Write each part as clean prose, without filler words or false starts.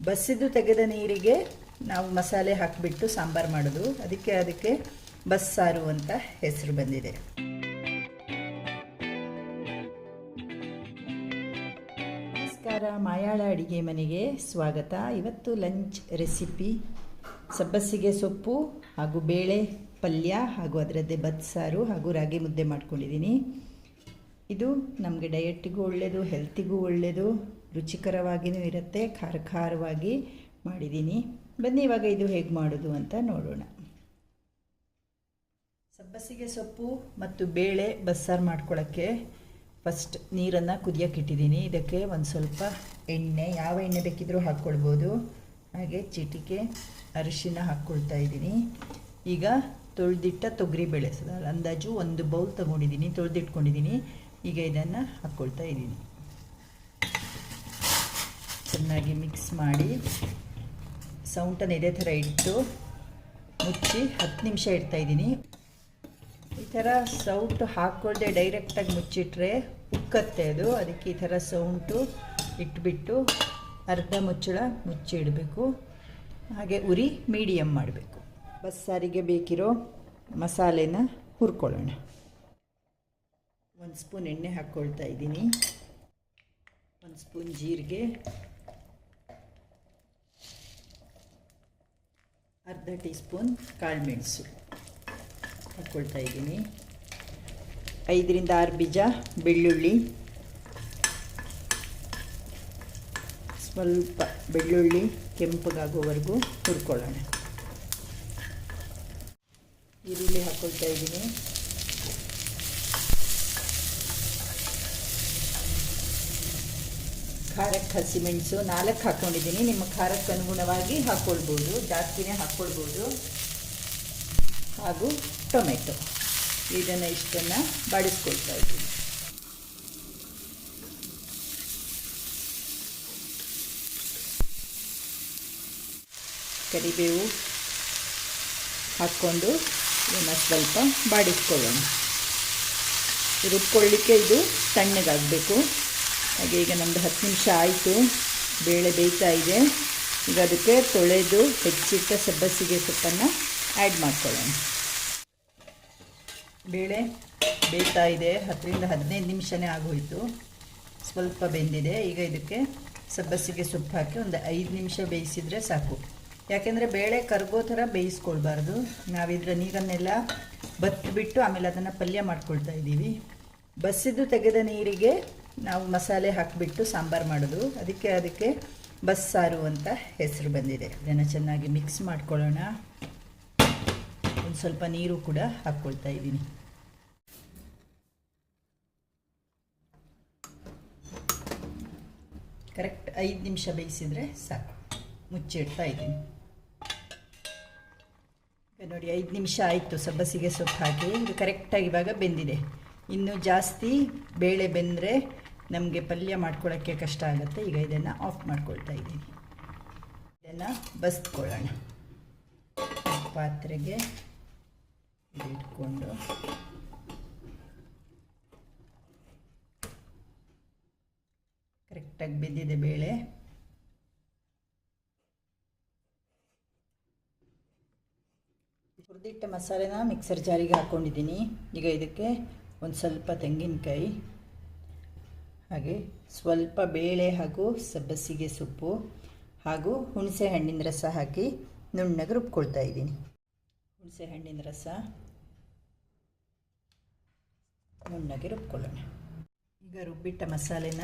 ಬಸಿದು ತೆಗೆದ ನೀರಿಗೆ ನಾವು ಮಸಾಲೆ ಹಾಕಿಬಿಟ್ಟು ಸಾಂಬಾರು ಮಾಡೋದು, ಅದಕ್ಕೆ ಬಸ್ಸಾರು ಅಂತ ಹೆಸರು ಬಂದಿದೆ. ನಮಸ್ಕಾರ, ಮಾಯಾಳ ಅಡಿಗೆ ಮನೆಗೆ ಸ್ವಾಗತ. ಇವತ್ತು ಲಂಚ್ ರೆಸಿಪಿ ಸಬ್ಬಸಿಗೆ ಸೊಪ್ಪು ಹಾಗೂ ಬೇಳೆ ಪಲ್ಯ ಹಾಗೂ ಅದರದ್ದೇ ಬಸ್ಸಾರು ಹಾಗೂ ರಾಗಿ ಮುದ್ದೆ ಮಾಡ್ಕೊಂಡಿದ್ದೀನಿ. ಇದು ನಮಗೆ ಡಯಟಿಗೂ ಒಳ್ಳೆಯದು, ಹೆಲ್ತಿಗೂ ಒಳ್ಳೆಯದು, ರುಚಿಕರವಾಗಿಯೂ ಇರುತ್ತೆ. ಖಾರವಾಗಿ ಮಾಡಿದ್ದೀನಿ. ಬನ್ನಿ ಇವಾಗ ಇದು ಹೇಗೆ ಮಾಡೋದು ಅಂತ ನೋಡೋಣ. ಸಬ್ಬಸಿಗೆ ಸೊಪ್ಪು ಮತ್ತು ಬೇಳೆ ಬಸ್ಸಾರು ಮಾಡ್ಕೊಳ್ಳೋಕ್ಕೆ ಫಸ್ಟ್ ನೀರನ್ನು ಕುದಿಯೋಕೆ ಇಟ್ಟಿದ್ದೀನಿ. ಇದಕ್ಕೆ ಒಂದು ಸ್ವಲ್ಪ ಎಣ್ಣೆ, ಯಾವ ಎಣ್ಣೆ ಬೇಕಿದ್ರೂ ಹಾಕ್ಕೊಳ್ಬೋದು, ಹಾಗೆ ಚಿಟಿಕೆ ಅರಿಶಿನ ಹಾಕ್ಕೊಳ್ತಾ ಇದ್ದೀನಿ. ಈಗ ತೊಳೆದಿಟ್ಟ ತೊಗರಿಬೇಳೆ ಅಂದಾಜು 1 ಬೌಲ್ ತೊಗೊಂಡಿದ್ದೀನಿ, ತೊಳೆದಿಟ್ಕೊಂಡಿದ್ದೀನಿ. ಈಗ ಇದನ್ನು ಹಾಕ್ಕೊಳ್ತಾ ಇದ್ದೀನಿ. ಚೆನ್ನಾಗಿ ಮಿಕ್ಸ್ ಮಾಡಿ ಸೌಂಟನ್ನು ಇದೇ ಥರ ಇಟ್ಟು ಮುಚ್ಚಿ 10 ನಿಮಿಷ ಇಡ್ತಾಯಿದ್ದೀನಿ. ಈ ಥರ ಸೌಟು ಹಾಕ್ಕೊಳ್ದೆ ಡೈರೆಕ್ಟಾಗಿ ಮುಚ್ಚಿಟ್ರೆ ಉಕ್ಕತ್ತೆ ಅದು. ಅದಕ್ಕೆ ಈ ಥರ ಸೌಂಟು ಇಟ್ಬಿಟ್ಟು ಅರ್ಧ ಮುಚ್ಚಳ ಮುಚ್ಚಿ ಇಡಬೇಕು. ಹಾಗೆ ಉರಿ ಮೀಡಿಯಮ್ ಮಾಡಬೇಕು. ಬಸ್ಸಾರಿಗೆ ಬೇಕಿರೋ ಮಸಾಲೆನ ಹುರ್ಕೊಳ್ಳೋಣ. 1 ಸ್ಪೂನ್ ಎಣ್ಣೆ ಹಾಕ್ಕೊಳ್ತಾ ಇದ್ದೀನಿ, 1 ಸ್ಪೂನ್ ಜೀರಿಗೆ, ಅರ್ಧ ಟೀ ಸ್ಪೂನ್ ಕಾಳುಮೆಣಸು ಹಾಕ್ಕೊಳ್ತಾ ಇದ್ದೀನಿ, 5 ರಿಂದ 6 ಬೀಜ ಬೆಳ್ಳುಳ್ಳಿ, ಸ್ವಲ್ಪ ಬೆಳ್ಳುಳ್ಳಿ ಕೆಂಪಗಾಗೋವರೆಗೂ ಹುರ್ಕೊಳ್ಳೋಣ. ಈರುಳ್ಳಿ ಹಾಕ್ಕೊಳ್ತಾ ಇದ್ದೀನಿ, ಖಾರಕ್ಕೆ ಹಸಿಮೆಣಸು 4 ಹಾಕ್ಕೊಂಡಿದ್ದೀನಿ. ನಿಮ್ಮ ಖಾರಕ್ಕೆ ಅನುಗುಣವಾಗಿ ಹಾಕ್ಕೊಳ್ಬೋದು, ಜಾಸ್ತಿನೇ ಹಾಕ್ಕೊಳ್ಬೋದು. ಹಾಗೂ ಟೊಮೆಟೊ, ಇದನ್ನು ಇಷ್ಟನ್ನು ಬಾಡಿಸ್ಕೊಳ್ತಾ ಇದ್ದೀನಿ. ಕರಿಬೇವು ಹಾಕ್ಕೊಂಡು ಇದನ್ನು ಸ್ವಲ್ಪ ಬಾಡಿಸ್ಕೊಳ್ಳೋಣ. ರುಬ್ಕೊಳ್ಳಿಕ್ಕೆ ಇದು ತಣ್ಣಗಾಗಬೇಕು. ಹಾಗೆ ಈಗ ನಮ್ಮದು 10 ನಿಮಿಷ ಆಯಿತು, ಬೇಳೆ ಬೇಯ್ತಾ ಇದೆ. ಈಗ ಅದಕ್ಕೆ ತೊಳೆದು ಹೆಚ್ಚಿಟ್ಟ ಸಬ್ಬಸಿಗೆ ಸೊಪ್ಪನ್ನು ಆ್ಯಡ್ ಮಾಡ್ಕೊಳ್ಳೋಣ. ಬೇಳೆ ಬೇಯ್ತಾ ಇದೆ, 10 ರಿಂದ 15 ನಿಮಿಷನೇ ಆಗೋಯಿತು, ಸ್ವಲ್ಪ ಬೆಂದಿದೆ. ಈಗ ಇದಕ್ಕೆ ಸಬ್ಬಸಿಗೆ ಸೊಪ್ಪು ಹಾಕಿ ಒಂದು 5 ನಿಮಿಷ ಬೇಯಿಸಿದರೆ ಸಾಕು. ಯಾಕೆಂದರೆ ಬೇಳೆ ಕರಗೋ ಥರ ಬೇಯಿಸ್ಕೊಳ್ಬಾರ್ದು. ನಾವಿದ್ರ ನೀರನ್ನೆಲ್ಲ ಬತ್ತಿಬಿಟ್ಟು ಆಮೇಲೆ ಅದನ್ನು ಪಲ್ಯ ಮಾಡ್ಕೊಳ್ತಾ ಇದ್ದೀವಿ. ಬಸಿದು ತೆಗೆದ ನೀರಿಗೆ ನಾವು ಮಸಾಲೆ ಹಾಕಿಬಿಟ್ಟು ಸಾಂಬಾರು ಮಾಡೋದು, ಅದಕ್ಕೆ ಬಸ್ಸಾರು ಅಂತ ಹೆಸರು ಬಂದಿದೆ. ಇದನ್ನು ಚೆನ್ನಾಗಿ ಮಿಕ್ಸ್ ಮಾಡ್ಕೊಳ್ಳೋಣ. ಒಂದು ಸ್ವಲ್ಪ ನೀರು ಕೂಡ ಹಾಕ್ಕೊಳ್ತಾ ಇದ್ದೀನಿ. ಕರೆಕ್ಟ್ 5 ನಿಮಿಷ ಬೇಯಿಸಿದರೆ ಸಾಕು. ಮುಚ್ಚಿಡ್ತಾ ಇದ್ದೀನಿ. ನೋಡಿ 5 ನಿಮಿಷ ಆಯಿತು ಸಬ್ಬಸಿಗೆ ಸೊಪ್ಪು ಹಾಕಿ. ಇದು ಕರೆಕ್ಟಾಗಿ ಇವಾಗ ಬೆಂದಿದೆ. ಇನ್ನು ಜಾಸ್ತಿ ಬೇಳೆ ಬೆಂದರೆ ನಮಗೆ ಪಲ್ಯ ಮಾಡ್ಕೊಳ್ಳೋಕ್ಕೆ ಕಷ್ಟ ಆಗುತ್ತೆ. ಈಗ ಇದನ್ನು ಆಫ್ ಮಾಡ್ಕೊಳ್ತಾ ಇದ್ದೀನಿ. ಇದನ್ನು ಬಸ್ಕೊಳ್ಳೋಣ. ಪಾತ್ರೆಗೆ ಇಟ್ಕೊಂಡು ಕರೆಕ್ಟಾಗಿ ಬೆಂದಿದೆ ಬೇಳೆ. ಹುರಿದಿಟ್ಟ ಮಸಾಲೆನ ಮಿಕ್ಸರ್ ಜಾರಿಗೆ ಹಾಕ್ಕೊಂಡಿದ್ದೀನಿ. ಈಗ ಇದಕ್ಕೆ ಒಂದು ಸ್ವಲ್ಪ ತೆಂಗಿನಕಾಯಿ, ಹಾಗೆ ಸ್ವಲ್ಪ ಬೇಳೆ ಹಾಗೂ ಸಬ್ಬಸಿಗೆ ಸೊಪ್ಪು ಹಾಗೂ ಹುಣಸೆ ಹಣ್ಣಿನ ರಸ ಹಾಕಿ ನುಣ್ಣಗೆ ರುಬ್ಕೊಳ್ತಾ ಇದ್ದೀನಿ. ಹುಣಸೆ ಹಣ್ಣಿನ ರಸ ನುಣ್ಣಗೆ ರುಬ್ಕೊಳ್ಳೋಣ. ಈಗ ರುಬ್ಬಿಟ್ಟ ಮಸಾಲೆನ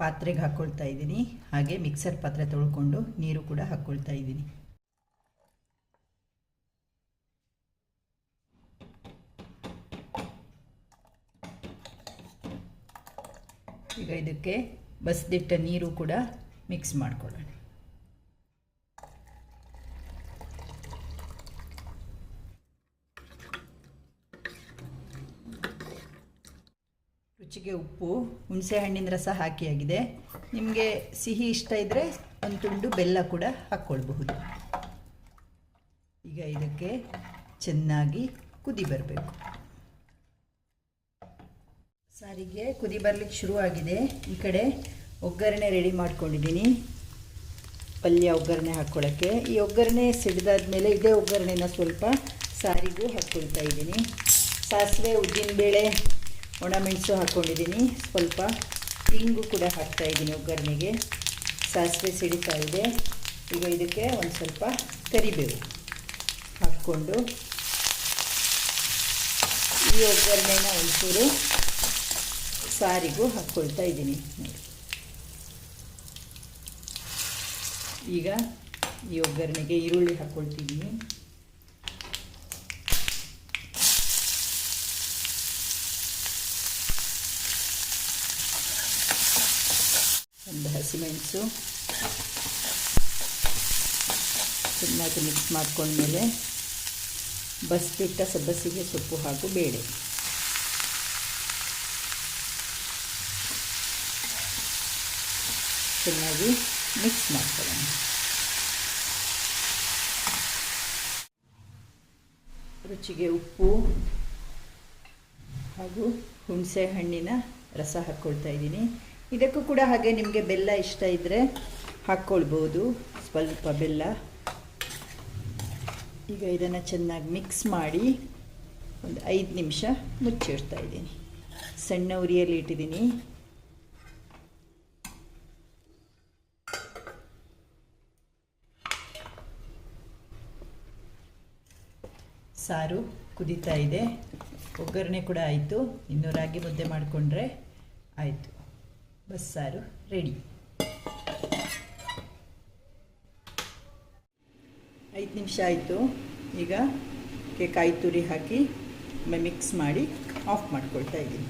ಪಾತ್ರೆಗೆ ಹಾಕ್ಕೊಳ್ತಾ ಇದ್ದೀನಿ. ಹಾಗೆ ಮಿಕ್ಸರ್ ಪಾತ್ರೆ ತೊಳ್ಕೊಂಡು ನೀರು ಕೂಡ ಹಾಕ್ಕೊಳ್ತಾ ಇದ್ದೀನಿ. ಈಗ ಇದಕ್ಕೆ ಬಸ್ದಿಟ್ಟ ನೀರು ಕೂಡ ಮಿಕ್ಸ್ ಮಾಡ್ಕೊಳ್ಳೋಣ. ರುಚಿಗೆ ಉಪ್ಪು, ಹುಣಸೆ ಹಣ್ಣಿನ ರಸ ಹಾಕಿಯಾಗಿದೆ. ನಿಮಗೆ ಸಿಹಿ ಇಷ್ಟ ಇದ್ದರೆ ಒಂದು ತುಂಡು ಬೆಲ್ಲ ಕೂಡ ಹಾಕ್ಕೊಳ್ಬಹುದು. ಈಗ ಇದಕ್ಕೆ ಚೆನ್ನಾಗಿ ಕುದಿ ಬರಬೇಕು. ಸಾರಿಗೆ ಕುದಿ ಬರಲಿಕ್ಕೆ ಶುರುವಾಗಿದೆ. ಈ ಕಡೆ ಒಗ್ಗರಣೆ ರೆಡಿ ಮಾಡ್ಕೊಂಡಿದ್ದೀನಿ. ಪಲ್ಯ ಒಗ್ಗರಣೆ ಹಾಕ್ಕೊಳ್ಳೋಕ್ಕೆ. ಈ ಒಗ್ಗರಣೆ ಸಿಡಿದಾದ್ಮೇಲೆ ಇದೇ ಒಗ್ಗರಣೆನ ಸ್ವಲ್ಪ ಸಾರಿಗೂ ಹಾಕ್ಕೊಳ್ತಾ ಇದ್ದೀನಿ. ಸಾಸಿವೆ, ಉದ್ದಿನಬೇಳೆ, ಒಣಮೆಣಸು ಹಾಕ್ಕೊಂಡಿದ್ದೀನಿ. ಸ್ವಲ್ಪ ಇಂಗು ಕೂಡ ಹಾಕ್ತಾಯಿದ್ದೀನಿ ಒಗ್ಗರಣೆಗೆ. ಸಾಸಿವೆ ಸಿಡಿತಾ ಇದೆ. ಈಗ ಇದಕ್ಕೆ ಒಂದು ಸ್ವಲ್ಪ ಕರಿಬೇವು ಹಾಕ್ಕೊಂಡು ಈ ಒಗ್ಗರಣೆನ ಒಂಚೂರು ಸಾರಿಗೂ ಹಾಕ್ಕೊಳ್ತಾ ಇದ್ದೀನಿ. ಈಗ ಈ ಒಗ್ಗರಣೆಗೆ ಈರುಳ್ಳಿ ಹಾಕ್ಕೊಳ್ತಿದ್ದೀನಿ. ಒಂದು ಹಸಿಮೆಣಸು ಚೆನ್ನಾಗಿ ಮಿಕ್ಸ್ ಮಾಡ್ಕೊಂಡ್ಮೇಲೆ ಬಸಿಬಿಟ್ಟ ಸಬ್ಬಸಿಗೆ ಸೊಪ್ಪು ಹಾಗೂ ಬೇಳೆ ಚೆನ್ನಾಗಿ ಮಿಕ್ಸ್ ಮಾಡ್ಕೊಳ್ಳೋಣ. ರುಚಿಗೆ ಉಪ್ಪು ಹಾಗೂ ಹುಣಸೆ ಹಣ್ಣಿನ ರಸ ಹಾಕ್ಕೊಳ್ತಾ ಇದ್ದೀನಿ. ಇದಕ್ಕೂ ಕೂಡ ಹಾಗೆ ನಿಮಗೆ ಬೆಲ್ಲ ಇಷ್ಟ ಇದ್ದರೆ ಹಾಕ್ಕೊಳ್ಬೋದು, ಸ್ವಲ್ಪ ಬೆಲ್ಲ. ಈಗ ಇದನ್ನು ಚೆನ್ನಾಗಿ ಮಿಕ್ಸ್ ಮಾಡಿ ಒಂದು 5 ನಿಮಿಷ ಮುಚ್ಚಿಡ್ತಾ ಇದ್ದೀನಿ. ಸಣ್ಣ ಉರಿಯಲ್ಲಿ ಇಟ್ಟಿದ್ದೀನಿ. ಸಾರು ಕುದೀತಾ ಇದೆ, ಒಗ್ಗರಣೆ ಕೂಡ ಆಯಿತು. ಇನ್ನು ರಾಗಿ ಮುದ್ದೆ ಮಾಡಿಕೊಂಡ್ರೆ ಆಯಿತು. ಬಸ್ಸಾರು ರೆಡಿ. 5 ನಿಮಿಷ ಆಯಿತು. ಈಗ ಕಾಯಿ ತುರಿ ಹಾಕಿ ಮಿಕ್ಸ್ ಮಾಡಿ ಆಫ್ ಮಾಡ್ಕೊಳ್ತಾ ಇದ್ದೀನಿ.